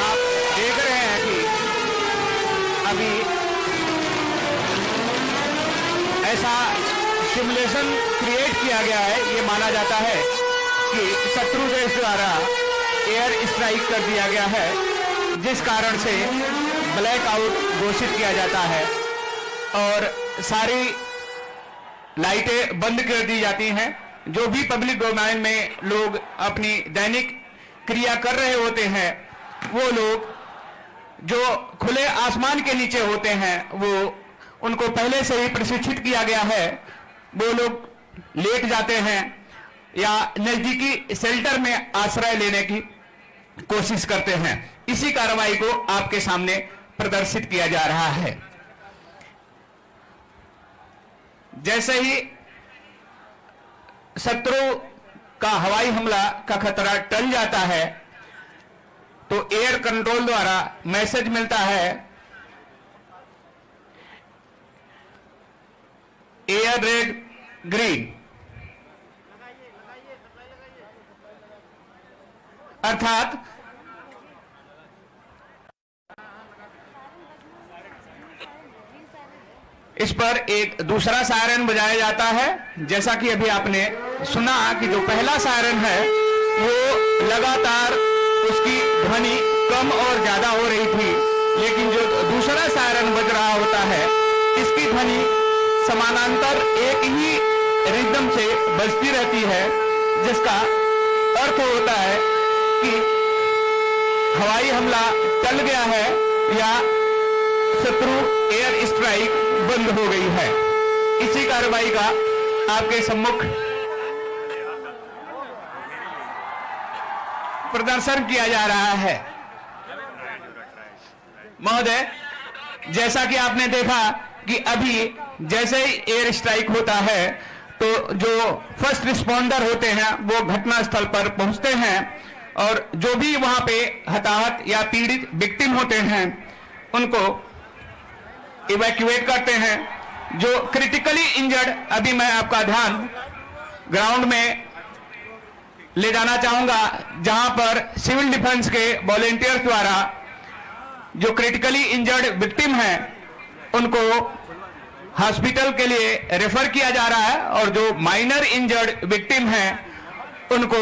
आप देख रहे हैं कि अभी ऐसा सिमुलेशन क्रिएट किया गया है। ये माना जाता है कि शत्रु देश द्वारा एयर स्ट्राइक कर दिया गया है, जिस कारण से ब्लैकआउट घोषित किया जाता है और सारी लाइटें बंद कर दी जाती हैं। जो भी पब्लिक डोमेन में लोग अपनी दैनिक क्रिया कर रहे होते हैं, वो लोग जो खुले आसमान के नीचे होते हैं, वो उनको पहले से ही प्रशिक्षित किया गया है। वो लोग लेट जाते हैं या नजदीकी शेल्टर में आश्रय लेने की कोशिश करते हैं। इसी कार्रवाई को आपके सामने प्रदर्शित किया जा रहा है। जैसे ही शत्रु का हवाई हमला का खतरा टल जाता है, तो एयर कंट्रोल द्वारा मैसेज मिलता है, एयर रेड ग्रीन, अर्थात इस पर एक दूसरा सायरन बजाया जाता है। जैसा कि अभी आपने सुना कि जो पहला सायरन है वो लगातार उसकी ध्वनि कम और ज्यादा हो रही थी, लेकिन जो दूसरा सायरन बज रहा होता है, इसकी ध्वनि समानांतर एक ही रिदम से बजती रहती है, जिसका अर्थ होता है कि हवाई हमला टल गया है या शत्रु एयर स्ट्राइक बंद हो गई है। इसी कार्रवाई का आपके सम्मुख प्रदर्शन किया जा रहा है। महोदय, जैसा कि आपने देखा कि अभी जैसे ही एयर स्ट्राइक होता है, तो जो फर्स्ट रिस्पॉन्डर होते हैं वो घटना स्थल पर पहुंचते हैं और जो भी वहां पे हताहत या पीड़ित विक्टिम होते हैं उनको इवैक्यूएट करते हैं। जो क्रिटिकली इंजर्ड, अभी मैं आपका ध्यान ग्राउंड में ले जाना चाहूंगा, जहां पर सिविल डिफेंस के वॉलेंटियर्स द्वारा जो क्रिटिकली इंजर्ड विक्टिम हैं उनको हॉस्पिटल के लिए रेफर किया जा रहा है और जो माइनर इंजर्ड विक्टिम हैं उनको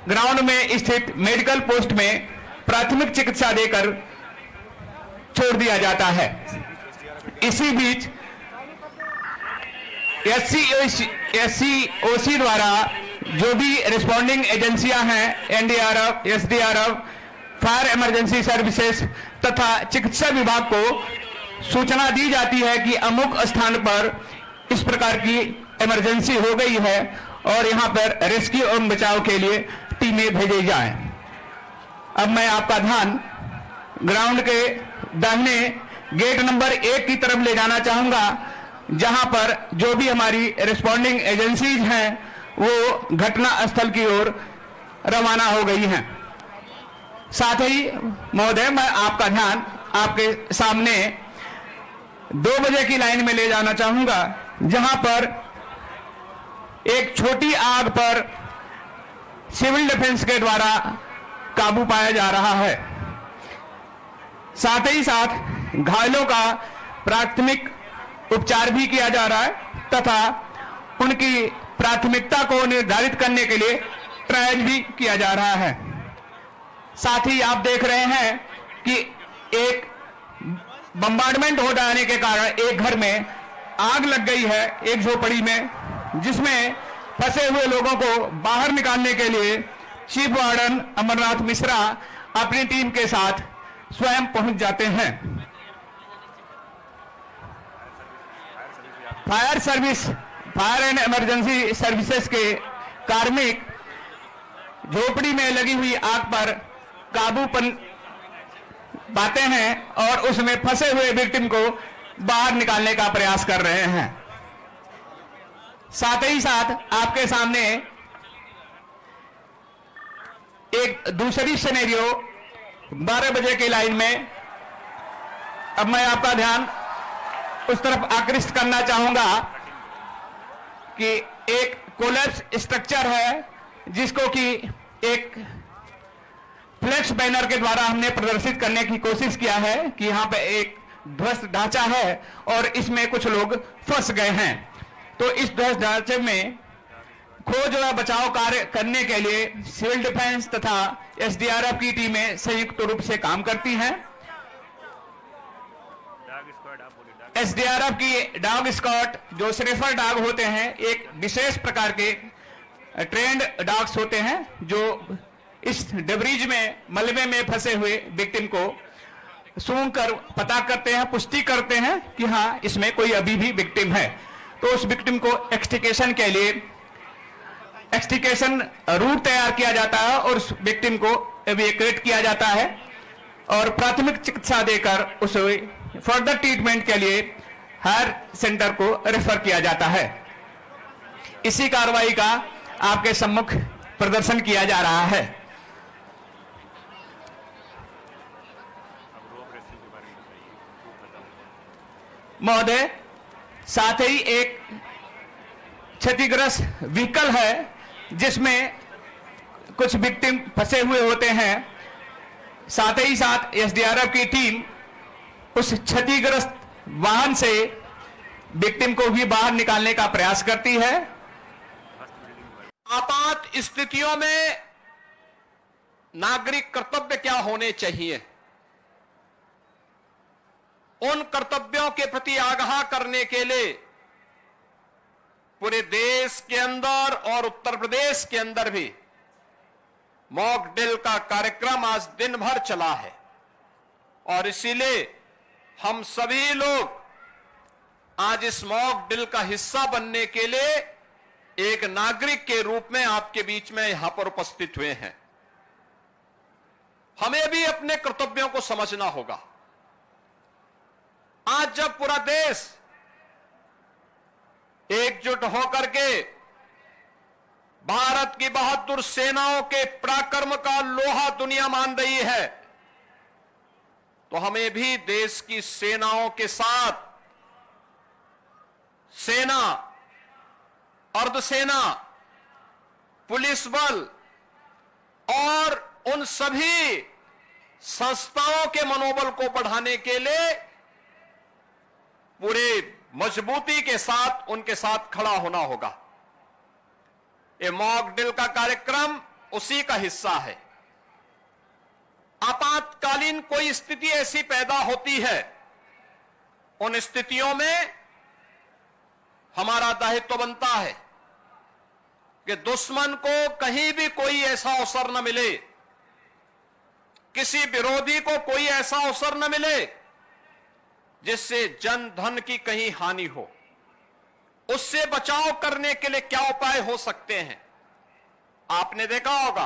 ग्राउंड में स्थित मेडिकल पोस्ट में प्राथमिक चिकित्सा देकर छोड़ दिया जाता है। इसी बीच एससीओसी द्वारा जो भी रिस्पॉन्डिंग एजेंसियां हैं, NDRF, SDRF, fire emergency services तथा चिकित्सा विभाग को सूचना दी जाती है कि अमुक स्थान पर इस प्रकार की इमरजेंसी हो गई है और यहां पर रेस्क्यू एवं बचाव के लिए टीमें भेजी जाएं। अब मैं आपका ध्यान ग्राउंड के दाहिने गेट नंबर 1 की तरफ ले जाना चाहूंगा, जहां पर जो भी हमारी रिस्पॉन्डिंग एजेंसीज हैं वो घटना स्थल की ओर रवाना हो गई हैं। साथ ही महोदय, मैं आपका ध्यान आपके सामने 2 बजे की लाइन में ले जाना चाहूंगा, जहां पर एक छोटी आग पर सिविल डिफेंस के द्वारा काबू पाया जा रहा है। साथ ही साथ घायलों का प्राथमिक उपचार भी किया जा रहा है तथा उनकी प्राथमिकता को निर्धारित करने के लिए ट्रायल भी किया जा रहा है। साथ ही आप देख रहे हैं कि एक बम्बार्डमेंट हो जाने के कारण एक घर में आग लग गई है, एक झोपड़ी में, जिसमें फंसे हुए लोगों को बाहर निकालने के लिए चीफ वार्डन अमरनाथ मिश्रा अपनी टीम के साथ स्वयं पहुंच जाते हैं। फायर एंड इमरजेंसी सर्विसेज के कार्मिक झोपड़ी में लगी हुई आग पर काबू पाते हैं और उसमें फंसे हुए विक्टिम को बाहर निकालने का प्रयास कर रहे हैं। साथ ही साथ आपके सामने एक दूसरी सिनेरियो 12 बजे की लाइन में, अब मैं आपका ध्यान उस तरफ आकृष्ट करना चाहूंगा कि एक कोलैप्स स्ट्रक्चर है जिसको कि एक फ्लैक्स बैनर के द्वारा हमने प्रदर्शित करने की कोशिश किया है कि यहाँ पे एक ध्वस्त ढांचा है और इसमें कुछ लोग फंस गए हैं। तो इस ध्वस्त ढांचे में खोज व बचाव कार्य करने के लिए सिविल डिफेंस तथा एसडीआरएफ की टीमें संयुक्त रूप से काम करती हैं। एसडीआरएफ की डॉग स्क्वाड, जो स्निफर डॉग होते हैं, एक विशेष प्रकार के ट्रेंड डॉग्स होते हैं जो इस डेब्रिज में, मलबे में फंसे हुए विक्टिम को सूंघ कर पता करते हैं, पुष्टि करते हैं कि हाँ इसमें कोई अभी भी विक्टिम है। तो उस विक्टिम को एक्सट्रिकेशन के लिए एक्सट्रिकेशन रूट तैयार किया जाता है और उस विक्टिम को एविक्यूएट किया जाता है और प्राथमिक चिकित्सा देकर उसे फर्दर ट्रीटमेंट के लिए हायर सेंटर को रेफर किया जाता है। इसी कार्रवाई का आपके सम्मुख प्रदर्शन किया जा रहा है। महोदय, साथ ही एक क्षतिग्रस्त व्हीकल है जिसमें कुछ विक्टिम फंसे हुए होते हैं। साथ ही साथ एसडीआरएफ की टीम उस क्षतिग्रस्त वाहन से विक्टिम को भी बाहर निकालने का प्रयास करती है। आपात स्थितियों में नागरिक कर्तव्य क्या होने चाहिए, उन कर्तव्यों के प्रति आगाह करने के लिए पूरे देश के अंदर और उत्तर प्रदेश के अंदर भी मॉक ड्रिल का कार्यक्रम आज दिन भर चला है और इसीलिए हम सभी लोग आज इस मॉक ड्रिल का हिस्सा बनने के लिए एक नागरिक के रूप में आपके बीच में यहां पर उपस्थित हुए हैं। हमें भी अपने कर्तव्यों को समझना होगा। आज जब पूरा देश एकजुट होकर के भारत की बहादुर सेनाओं के पराक्रम का लोहा दुनिया मान रही है, तो हमें भी देश की सेनाओं के साथ, सेना, अर्धसेना, पुलिस बल और उन सभी संस्थाओं के मनोबल को बढ़ाने के लिए पूरे मजबूती के साथ उनके साथ खड़ा होना होगा। ये मॉक ड्रिल का कार्यक्रम उसी का हिस्सा है। आपातकालीन कोई स्थिति ऐसी पैदा होती है, उन स्थितियों में हमारा दायित्व बनता है कि दुश्मन को कहीं भी कोई ऐसा अवसर न मिले, किसी विरोधी को कोई ऐसा अवसर न मिले जिससे जन धन की कहीं हानि हो। उससे बचाव करने के लिए क्या उपाय हो सकते हैं? आपने देखा होगा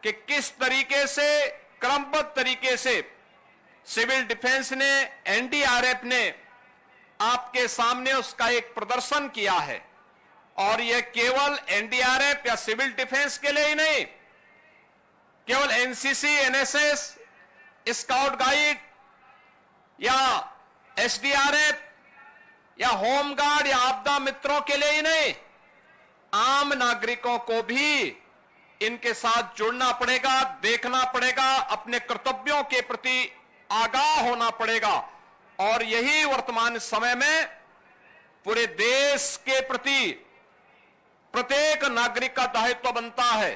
कि किस तरीके से, क्रमबद्ध तरीके से सिविल डिफेंस ने, एनडीआरएफ ने आपके सामने उसका एक प्रदर्शन किया है। और यह केवल एनडीआरएफ या सिविल डिफेंस के लिए ही नहीं, केवल एनसीसी, एनएसएस, स्काउट गाइड या एसडीआरएफ या होमगार्ड या आपदा मित्रों के लिए ही नहीं, आम नागरिकों को भी इनके साथ जुड़ना पड़ेगा, देखना पड़ेगा, अपने कर्तव्यों के प्रति आगाह होना पड़ेगा। और यही वर्तमान समय में पूरे देश के प्रति प्रत्येक नागरिक का दायित्व बनता है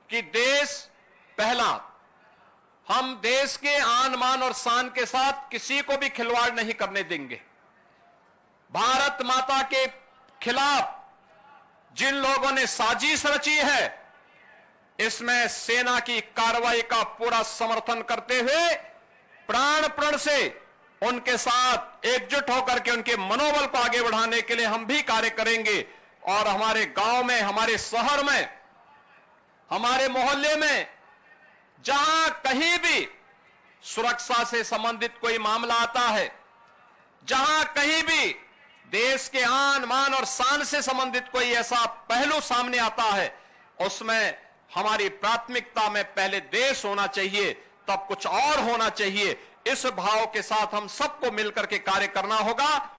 कि देश पहला, हम देश के आन मान और शान के साथ किसी को भी खिलवाड़ नहीं करने देंगे। भारत माता के खिलाफ जिन लोगों ने साजिश रची है, इसमें सेना की कार्रवाई का पूरा समर्थन करते हुए प्राण प्रण से उनके साथ एकजुट होकर के उनके मनोबल को आगे बढ़ाने के लिए हम भी कार्य करेंगे। और हमारे गांव में, हमारे शहर में, हमारे मोहल्ले में जहां कहीं भी सुरक्षा से संबंधित कोई मामला आता है, जहां कहीं भी देश के आन मान और शान से संबंधित कोई ऐसा पहलू सामने आता है, उसमें हमारी प्राथमिकता में पहले देश होना चाहिए, तब कुछ और होना चाहिए। इस भाव के साथ हम सबको मिलकर के कार्य करना होगा।